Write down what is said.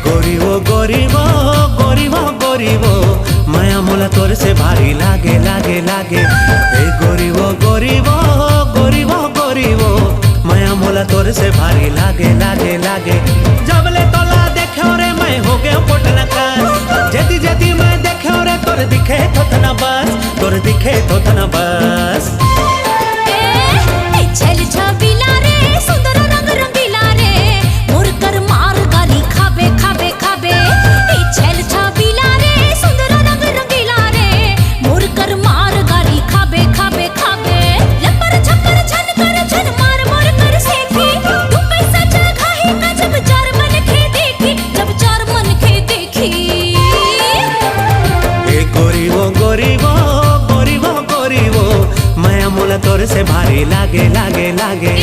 गरीब गरीब गरीब गरीब माया मोला तोर से भारी लागे लागे लागे। ए गरीब गरीब गरीब गरीब माया मोला तोर से भारी लागे लागे लागे। जबले तोला देखे रे मैं हो गया पटना का, जेती जेती मैं देखे रे तोर दिखे थोतना बस, तोर दिखे थोतना बस। छल छबीला रे सुंदर रंग रंगीला रे मोर कर मार गारी खाबे खाबे खाबे। छल छबीला रे सुंदर रंग रंगीला रे मोर कर मार गारी खाबे खाबे खाबे। लपर छपर छन कर छन मार मोर कर सेखी, तू पैसा जगह है का जब चार मन के देखी, जब चार मन के देखी। ए गरीब गरीब गरीब गरीब माया मोला तोर से भारी लागे लागे लागे।